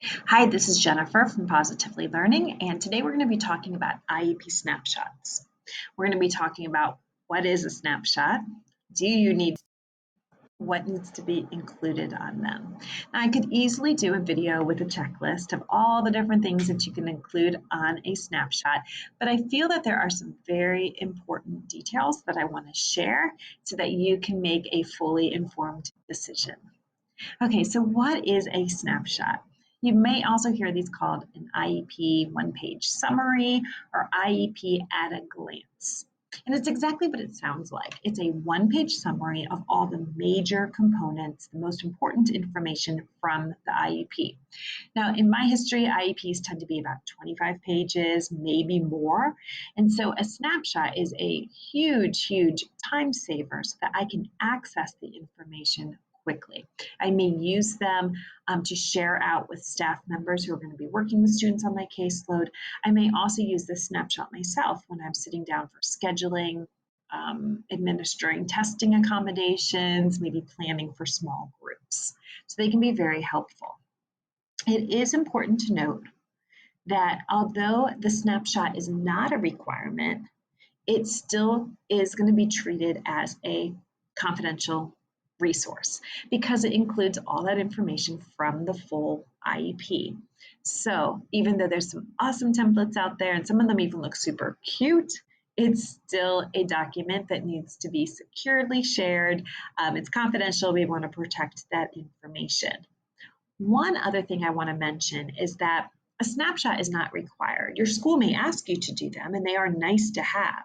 Hi, this is Jennifer from Positively Learning, and today we're going to be talking about IEP snapshots. We're going to be talking about what is a snapshot, do you need, what needs to be included on them. Now, I could easily do a video with a checklist of all the different things that you can include on a snapshot, but I feel that there are some very important details that I want to share so that you can make a fully informed decision. Okay, so what is a snapshot? You may also hear these called an IEP one-page summary or IEP at a glance. And it's exactly what it sounds like. It's a one-page summary of all the major components, the most important information from the IEP. Now, in my history, IEPs tend to be about 25 pages, maybe more. And so a snapshot is a huge time saver so that I can access the information quickly. I may use them to share out with staff members who are going to be working with students on my caseload. I may also use this snapshot myself when I'm sitting down for scheduling, administering testing accommodations, maybe planning for small groups. So they can be very helpful. It is important to note that although the snapshot is not a requirement, it still is going to be treated as a confidential resource because it includes all that information from the full IEP. So even though there's some awesome templates out there and some of them even look super cute, it's still a document that needs to be securely shared. It's confidential. We want to protect that information. One other thing I want to mention is that a snapshot is not required. Your school may ask you to do them, and they are nice to have,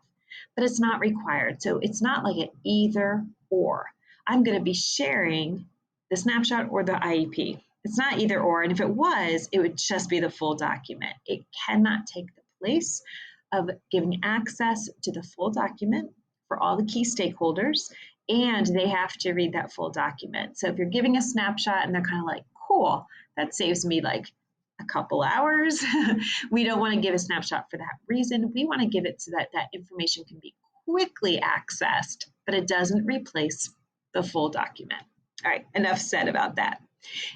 but it's not required. So it's not like an either or. I'm going to be sharing the snapshot or the IEP. It's not either or, and if it was, it would just be the full document. It cannot take the place of giving access to the full document for all the key stakeholders, and they have to read that full document. So if you're giving a snapshot and they're kind of like, cool, that saves me like a couple hours. We don't want to give a snapshot for that reason. We want to give it so that that information can be quickly accessed, but it doesn't replace the full document. All right, enough said about that.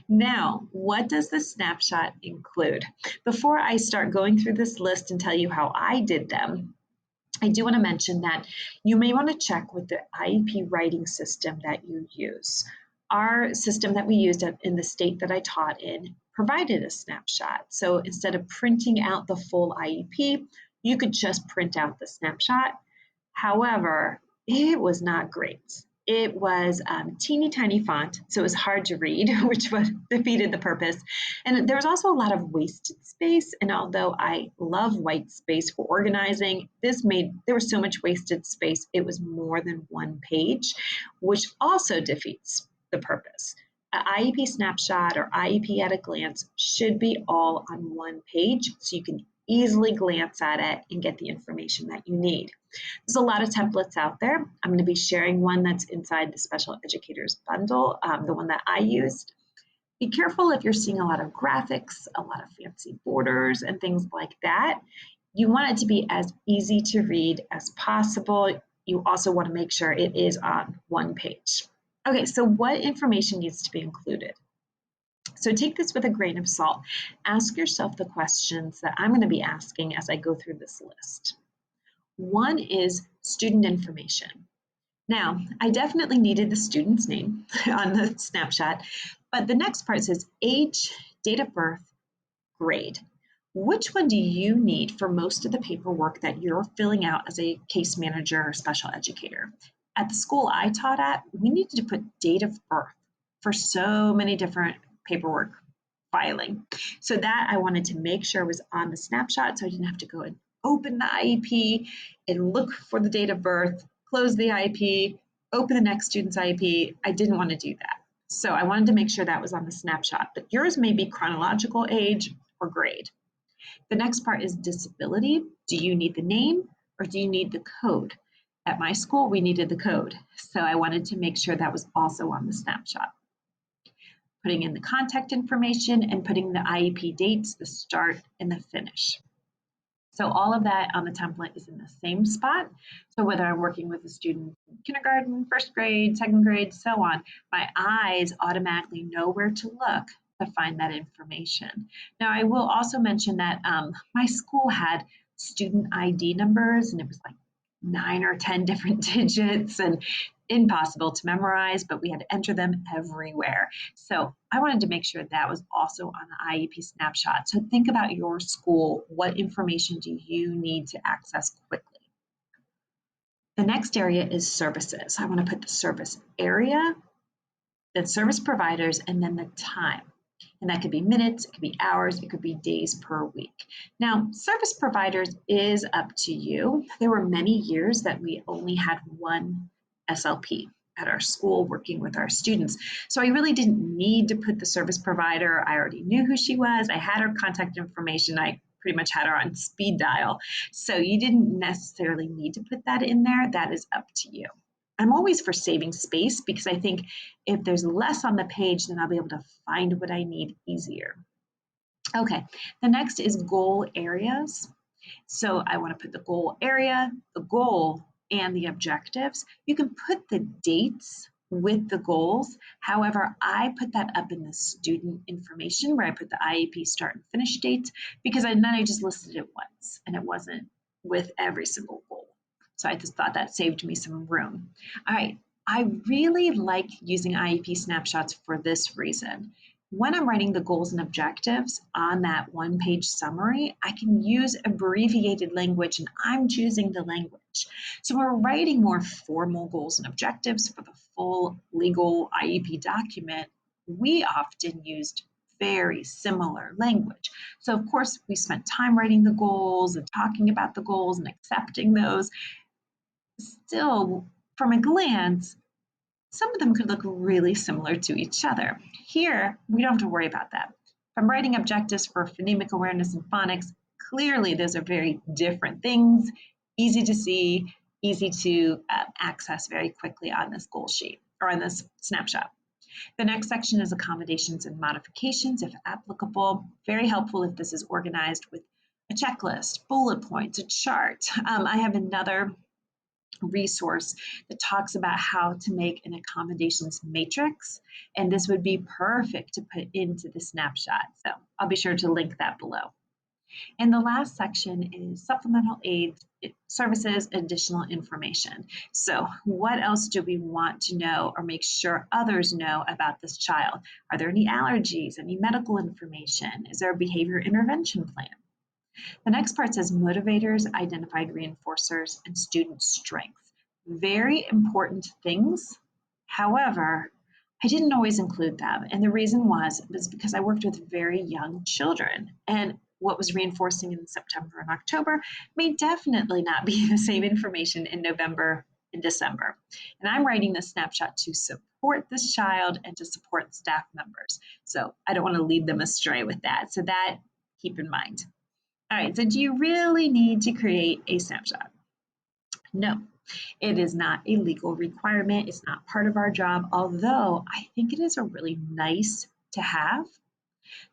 Now, what does the snapshot include? Before I start going through this list and tell you how I did them, I do want to mention that you may want to check with the IEP writing system that you use. Our system that we used in the state that I taught in provided a snapshot. So instead of printing out the full IEP, you could just print out the snapshot. However, it was not great. It was teeny tiny font, so it was hard to read, which defeated the purpose. And there was also a lot of wasted space. And although I love white space for organizing, there was so much wasted space. It was more than one page, which also defeats the purpose. An IEP snapshot or IEP at a glance should be all on one page so you can easily glance at it and get the information that you need. There's a lot of templates out there. I'm going to be sharing one that's inside the Special Educators Bundle, the one that I used. Be careful if you're seeing a lot of graphics, a lot of fancy borders and things like that. You want it to be as easy to read as possible. You also want to make sure it is on one page. Okay, so what information needs to be included? So take this with a grain of salt. Ask yourself the questions that I'm going to be asking as I go through this list. One is student information. Now, I definitely needed the student's name on the snapshot, but the next part says age, date of birth, grade. Which one do you need for most of the paperwork that you're filling out as a case manager or special educator? At the school I taught at, we needed to put date of birth for so many different paperwork filing. So that I wanted to make sure was on the snapshot so I didn't have to go and open the IEP and look for the date of birth, close the IEP, open the next student's IEP. I didn't want to do that. So I wanted to make sure that was on the snapshot, but yours may be chronological age or grade. The next part is disability. Do you need the name or do you need the code? At my school, we needed the code. So I wanted to make sure that was also on the snapshot. Putting in the contact information and putting the IEP dates, the start and the finish. So all of that on the template is in the same spot. So whether I'm working with a student in kindergarten, first grade, second grade, so on, my eyes automatically know where to look to find that information. Now, I will also mention that my school had student ID numbers, and it was like 9 or 10 different digits and impossible to memorize, but we had to enter them everywhere. So I wanted to make sure that was also on the IEP snapshot. So think about your school. What information do you need to access quickly? The next area is services. I want to put the service area, the service providers, and then the time. And that could be minutes, it could be hours, it could be days per week. Now, service providers is up to you. There were many years that we only had one SLP at our school working with our students. So I really didn't need to put the service provider. I already knew who she was. I had her contact information. I pretty much had her on speed dial. So you didn't necessarily need to put that in there. That is up to you. I'm always for saving space because I think if there's less on the page, then I'll be able to find what I need easier. Okay, the next is goal areas. So I want to put the goal area, the goal, and the objectives. You can put the dates with the goals. However, I put that up in the student information where I put the IEP start and finish dates because then I just listed it once and it wasn't with every single goal. So I just thought that saved me some room. All right, I really like using IEP snapshots for this reason. When I'm writing the goals and objectives on that one-page summary, I can use abbreviated language and I'm choosing the language. So we're writing more formal goals and objectives for the full legal IEP document. We often used very similar language. So of course, we spent time writing the goals and talking about the goals and accepting those. Still, from a glance, some of them could look really similar to each other. Here, we don't have to worry about that. If I'm writing objectives for phonemic awareness and phonics, clearly those are very different things, easy to see, easy to access very quickly on this goal sheet or on this snapshot. The next section is accommodations and modifications, if applicable. Very helpful if this is organized with a checklist, bullet points, a chart. I have another resource that talks about how to make an accommodations matrix, and this would be perfect to put into the snapshot. So I'll be sure to link that below. And the last section is supplemental aid services, additional information. So what else do we want to know or make sure others know about this child? Are there any allergies, any medical information? Is there a behavior intervention plan? The next part says motivators, identified reinforcers, and student strength. Very important things. However, I didn't always include them. And the reason was because I worked with very young children. And what was reinforcing in September and October may definitely not be the same information in November and December. And I'm writing this snapshot to support this child and to support staff members. So I don't want to lead them astray with that. So that keep in mind. All right, so do you really need to create a snapshot? No, it is not a legal requirement. It's not part of our job, although I think it is a really nice to have.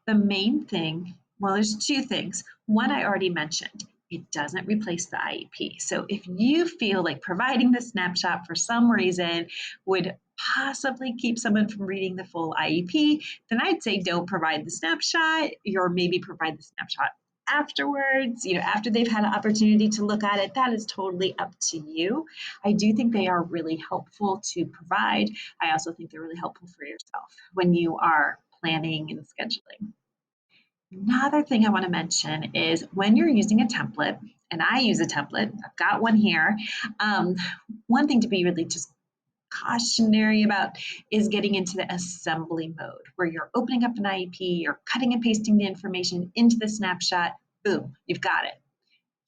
The main thing, well, there's two things. One I already mentioned, it doesn't replace the IEP. So if you feel like providing the snapshot for some reason would possibly keep someone from reading the full IEP, then I'd say don't provide the snapshot, or maybe provide the snapshot afterwards, after they've had an opportunity to look at it. That is totally up to you. I do think they are really helpful to provide. I also think they're really helpful for yourself when you are planning and scheduling. Another thing I want to mention is when you're using a template, and I use a template, I've got one here. One thing to be really just cautionary about is getting into the assembly mode where you're opening up an IEP, you're cutting and pasting the information into the snapshot, boom, you've got it.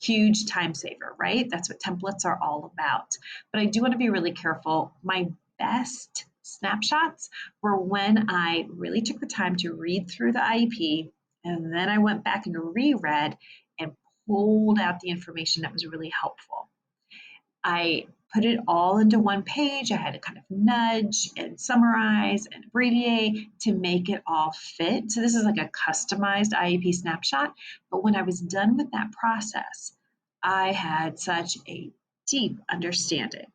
Huge time saver, right? That's what templates are all about. But I do want to be really careful. My best snapshots were when I really took the time to read through the IEP, and then I went back and reread and pulled out the information that was really helpful. I put it all into one page. I had to kind of nudge and summarize and abbreviate to make it all fit. So this is like a customized IEP snapshot. But when I was done with that process, I had such a deep understanding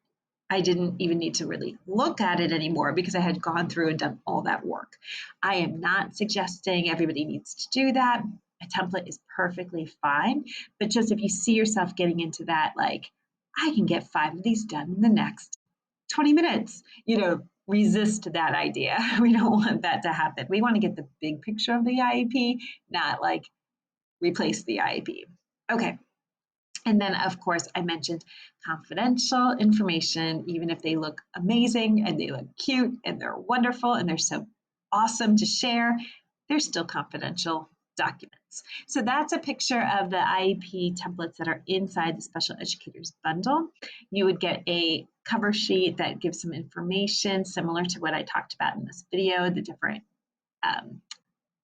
I didn't even need to really look at it anymore because I had gone through and done all that work. I am not suggesting everybody needs to do that. A template is perfectly fine, but just if you see yourself getting into that, like, I can get 5 of these done in the next 20 minutes, resist that idea. We don't want that to happen. We want to get the big picture of the IEP, not like replace the IEP. Okay. And then, of course, I mentioned confidential information, even if they look amazing and they look cute and they're wonderful and they're so awesome to share, they're still confidential documents. So that's a picture of the IEP templates that are inside the Special Educators Bundle. You would get a cover sheet that gives some information similar to what I talked about in this video, the different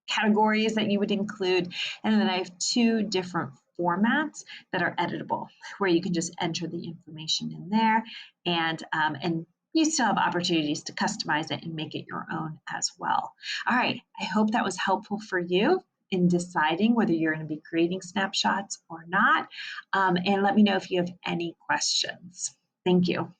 categories that you would include. And then I have 2 different formats that are editable, where you can just enter the information in there, and you still have opportunities to customize it and make it your own as well. All right, I hope that was helpful for you in deciding whether you're going to be creating snapshots or not. And let me know if you have any questions. Thank you.